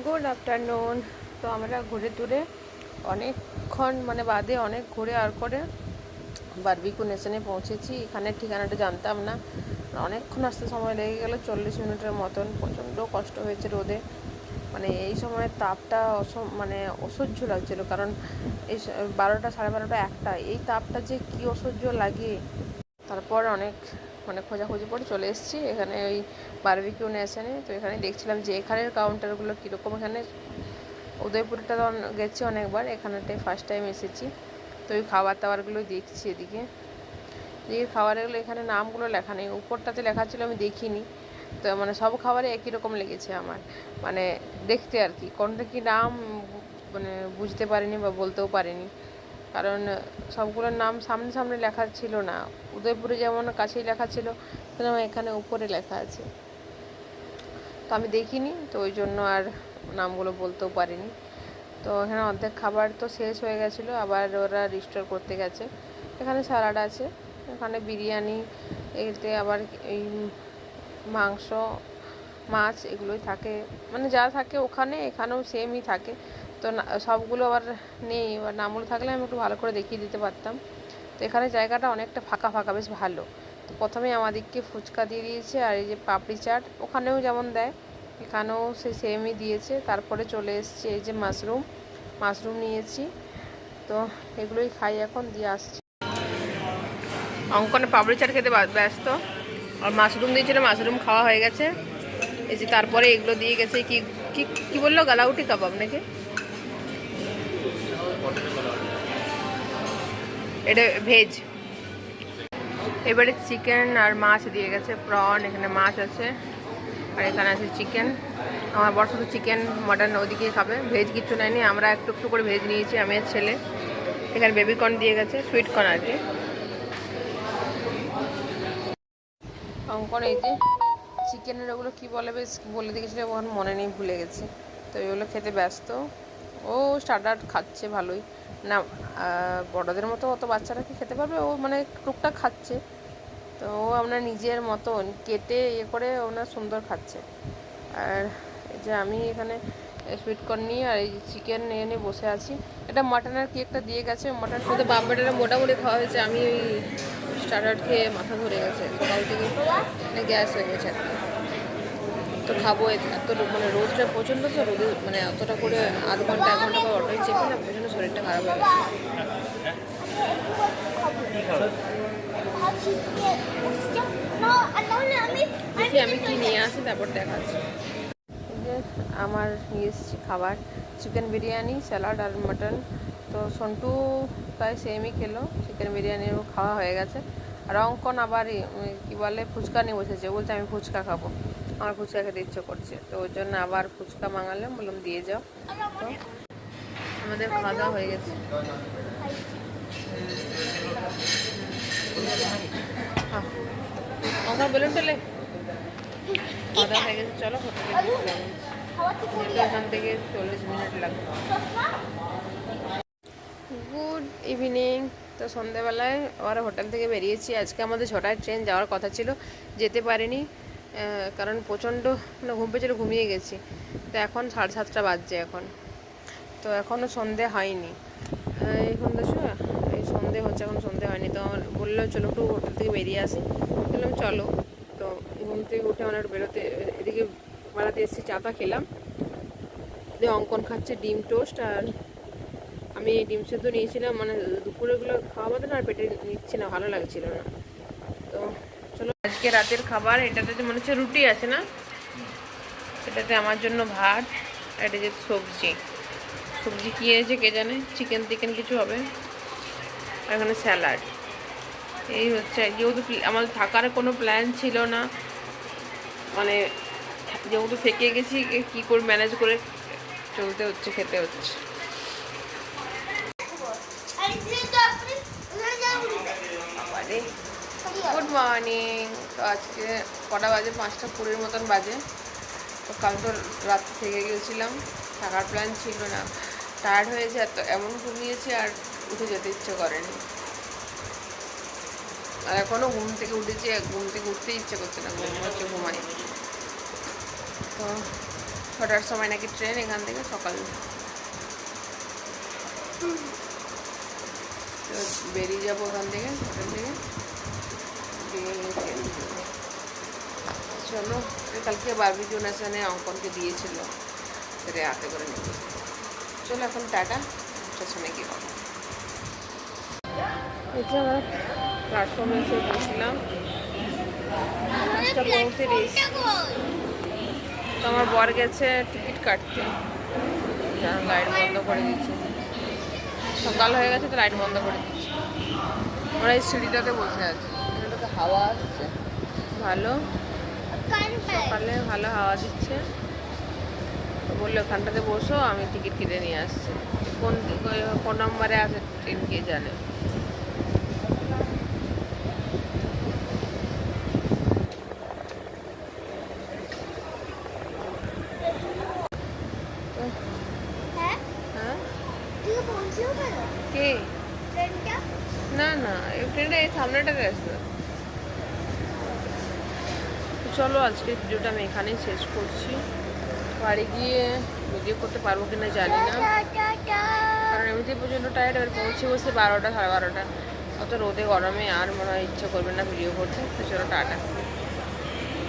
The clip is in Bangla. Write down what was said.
Good afternoon. তো আমরা ঘুরে টুরে অনেকক্ষণ বাদে অনেক ঘুরে আর করে বারবিকিউ নেশনে পৌঁছেছি। এখানের ঠিকানাটা জানতাম না, অনেকক্ষণ আসতে সময় লেগে গেল, 40 মিনিটের মতন। প্রচণ্ড কষ্ট হয়েছে রোদে, এই সময় তাপটা অসহ্য লাগছিল। কারণ এই 12টা, 12:30, 1টা এই তাপটা যে কি অসহ্য লাগে। তারপর অনেক খোঁজাখুঁজি করে চলে এসেছি এখানে ওই বারবিকিউ নেশনে। তো এখানে দেখছিলাম যে এখানের কাউন্টারগুলো কীরকম। এখানে উদয়পুরটা তো গেছি অনেকবার, এখানেটাই ফার্স্ট টাইম এসেছি। তো ওই খাবার দাবারগুলো দেখছি এদিকে খাবারগুলো, এখানে নামগুলো লেখা নেই, উপরটাতে লেখা ছিল আমি দেখিনি। তো সব খাবারে একই রকম লেগেছে আমার, দেখতে আর কি, কোনটা কি নাম বুঝতে পারিনি বা বলতেও পারিনি। কারণ সবগুলোর নাম সামনে সামনে লেখা ছিল না। উদয়পুরে যেমন কাছেই লেখা ছিল, তেমন এখানে উপরে লেখা আছে। তো আমি দেখিনি, তো ওই জন্য আর নামগুলো বলতেও পারিনি। তো এখানে অর্ধেক খাবার তো শেষ হয়ে গেছিলো, আবার ওরা রিস্টোর করতে গেছে। এখানে স্যালাড আছে, এখানে বিরিয়ানি, এতে আবার এই মাংস, মাছ এগুলোই থাকে, যা থাকে ওখানে এখানেও সেমই থাকে। তো সবগুলো আবার নেই, এবার নামগুলো থাকলে আমি একটু ভালো করে দেখিয়ে দিতে পারতাম। তো এখানে জায়গাটা অনেকটা ফাঁকা ফাঁকা, বেশ ভালো। তো প্রথমে আমাদেরকে ফুচকা দিয়ে দিয়েছে, আর এই যে পাপড়ি চাট ওখানেও যেমন দেয় এখানেও সে সেমই দিয়েছে। তারপরে চলে এসছে এই যে মাশরুম নিয়েছি। তো এগুলোই খাই এখন, দিয়ে আসছি। অঙ্কনে পাপড়ি চাট খেতে ব্যস্ত, আর মাশরুম দিয়েছিল, মাশরুম খাওয়া হয়ে গেছে। এই যে তারপরে এগুলো দিয়ে গেছে, কি কি কি বললো, গালাউটি কাবাব নাকি, এটা ভেজ। এবারে চিকেন আর মাছ দিয়ে গেছে, প্রন, এখানে মাছ আছে, আর এখানে আছে চিকেন। আমার বর শুধু চিকেন মটন ওদিকে খাবে, ভেজ কিচ্ছু নেয়নি, আমরা একটু একটু করে ভেজ নিয়েছি, আমি আর ছেলে। এখানে বেবিকর্ন দিয়ে গেছে, সুইটকর্ন আর কি। অঙ্কন এই যে চিকেনের ওগুলো কী বলে, বেশ বলে দিয়েছিল, ওখানে মনে নেই, ভুলে গেছি। তো এগুলো খেতে ব্যস্ত। ও স্টার্টার খাচ্ছে ভালোই, না বড়দের মতো অত বাচ্চারা কি খেতে পারবে, ও টুকটাক খাচ্ছে। তো ও আপনার নিজের মতন কেটে করে ওনার সুন্দর খাচ্ছে। আর এই যে আমি এখানে সুইটকর্ন নিয়ে আর এই চিকেন নিয়ে বসে আছি। এটা মাটনের কি একটা দিয়ে গেছে, মাটন শুধু বাম্বেটা মোটামুটি খাওয়া হয়েছে। আমি ওই স্টার্টার খেয়ে মাথা ধরে গেছে, সকাল থেকে গ্যাস হয়ে গেছে আর কি। তো খাবো, এত রোদটা প্রচণ্ড, তো রোদে অতটা করে আধ ঘন্টা 1 ঘন্টা পর অটোয় চেপে না, প্রচণ্ড শরীরটা খারাপ হয়ে গেছে। দেখি আমি কি নিয়ে আসি, তারপর দেখাচ্ছি। যে আমার নিয়ে এসেছি খাবার, চিকেন বিরিয়ানি, স্যালাড আর মাটন। তো সন্টু প্রায় সেমই খেলো, চিকেন বিরিয়ানিও খাওয়া হয়ে গেছে। আর অঙ্কন আবার কি বলে ফুচকা নিয়ে বসেছে, বলছে আমি ফুচকা খাবো, আমার ফুচকা খেতে ইচ্ছে করছে। তো ওই জন্য আবার ফুচকা মাঙালাম, বললাম দিয়ে যাও। তো আমাদের খাওয়া দাওয়া হয়ে গেছে। অঙ্কন বেলুন টেলে খাওয়া দাওয়া হয়ে গেছে, চলো হোটেলে এখান থেকে 40 মিনিট লাগবে। Good evening. তো সন্ধ্যেবেলায় আবার হোটেল থেকে বেরিয়েছি। আজকে আমাদের 6টায় ট্রেন যাওয়ার কথা ছিল, যেতে পারিনি, কারণ প্রচণ্ড ঘুম পেয়েছিল, ঘুমিয়ে গেছি। তো এখন 7:30টা বাজছে এখন, তো এখনও সন্ধে হয়নি। এখন দেখো এই সন্ধে হচ্ছে, এখন সন্ধে হয়নি। তো আমার বললো চলো একটু হোটেল থেকে বেরিয়ে আসি, বললাম চলো। তো ঘুম থেকে উঠে একটু বেরোতে, এদিকে বেড়াতে এসেছি, চাটা খেলাম, দিয়ে অঙ্কন খাচ্ছে ডিম টোস্ট, আর আমি ডিম সেদ্ধ নিয়েছিলাম। দুপুরেগুলো খাওয়া বাদে না, আর পেটে নিচ্ছি না, ভালো লাগছিল না। তো চলো আজকে রাতের খাবার, এটাতে মনে হচ্ছে রুটি আছে না, এটাতে আমার জন্য ভাত, আর এটা যে সবজি কী আছে কে জানে, চিকেন টিকেন কিছু হবে, আর এখানে স্যালাড। এই হচ্ছে, যেহেতু আমাদের থাকার কোনো প্ল্যান ছিল না, যেহেতু থেকে গেছি, কী করে ম্যানেজ করে চলতে হচ্ছে, খেতে হচ্ছে। Good morning. তো আজকে কটা বাজে, 5:20 মতন বাজে। তো কাল তো রাত্রে থেকে গিয়েছিলাম, থাকার প্ল্যান ছিল না, টায়ার্ড হয়েছে, এমন ঘুমিয়েছি আর উঠে যেতে ইচ্ছে করেনি। আর এখনও ঘুম থেকে উঠেছি, ঘুম থেকে উঠতে ইচ্ছে করছে না, ঘুমাই। তো 6টার সময় নাকি ট্রেন এখান থেকে সকাল। তো বেরিয়ে যাবো ওখান থেকে, হোটেল থেকে দিয়ে ট্রেন ধরবো। চলো, কালকে বারবিকিউ নেশনে অঙ্কনকে দিয়েছিল, সেটা হাতে করে নেব। চলো এখন টাটা, স্টেশনে গিয়ে পাবো। এই যে আমরা প্ল্যাটফর্মে এসে বসলাম, বাসটা পৌঁছে দিয়েছি। তো আমার বর গেছে টিকিট কাটতে, লাইট বন্ধ করে দিচ্ছে, সকাল হয়ে গেছে তো লাইট বন্ধ করে দিচ্ছে। আমরা এই সিঁড়িটাতে বসে আছি, এটাতে হাওয়া আসছে ভালো, সকালে ভালো হাওয়া দিচ্ছে। তো বললো ওখানটাতে বসো, আমি টিকিট কেটে নিয়ে আসছি। কোন নম্বরে আছে ট্রেন কে জানে। হ্যাঁ, কে? না না, এই ট্রেনটা এই সামনেটাতে আসবে। চলো, আজকের ভিডিওটা আমি এখানেই শেষ করছি। বাড়ি গিয়ে ভিডিও করতে পারবো কিনা জানি না, কারণ এমনিতেই প্রচণ্ড টায়ার্ড। এবার পৌঁছে বসে 12টা, সাড়ে 12টা, অত রোদে গরমে আর মনে হয় ইচ্ছা করবে না ভিডিও করতে। তো চলো টাটা।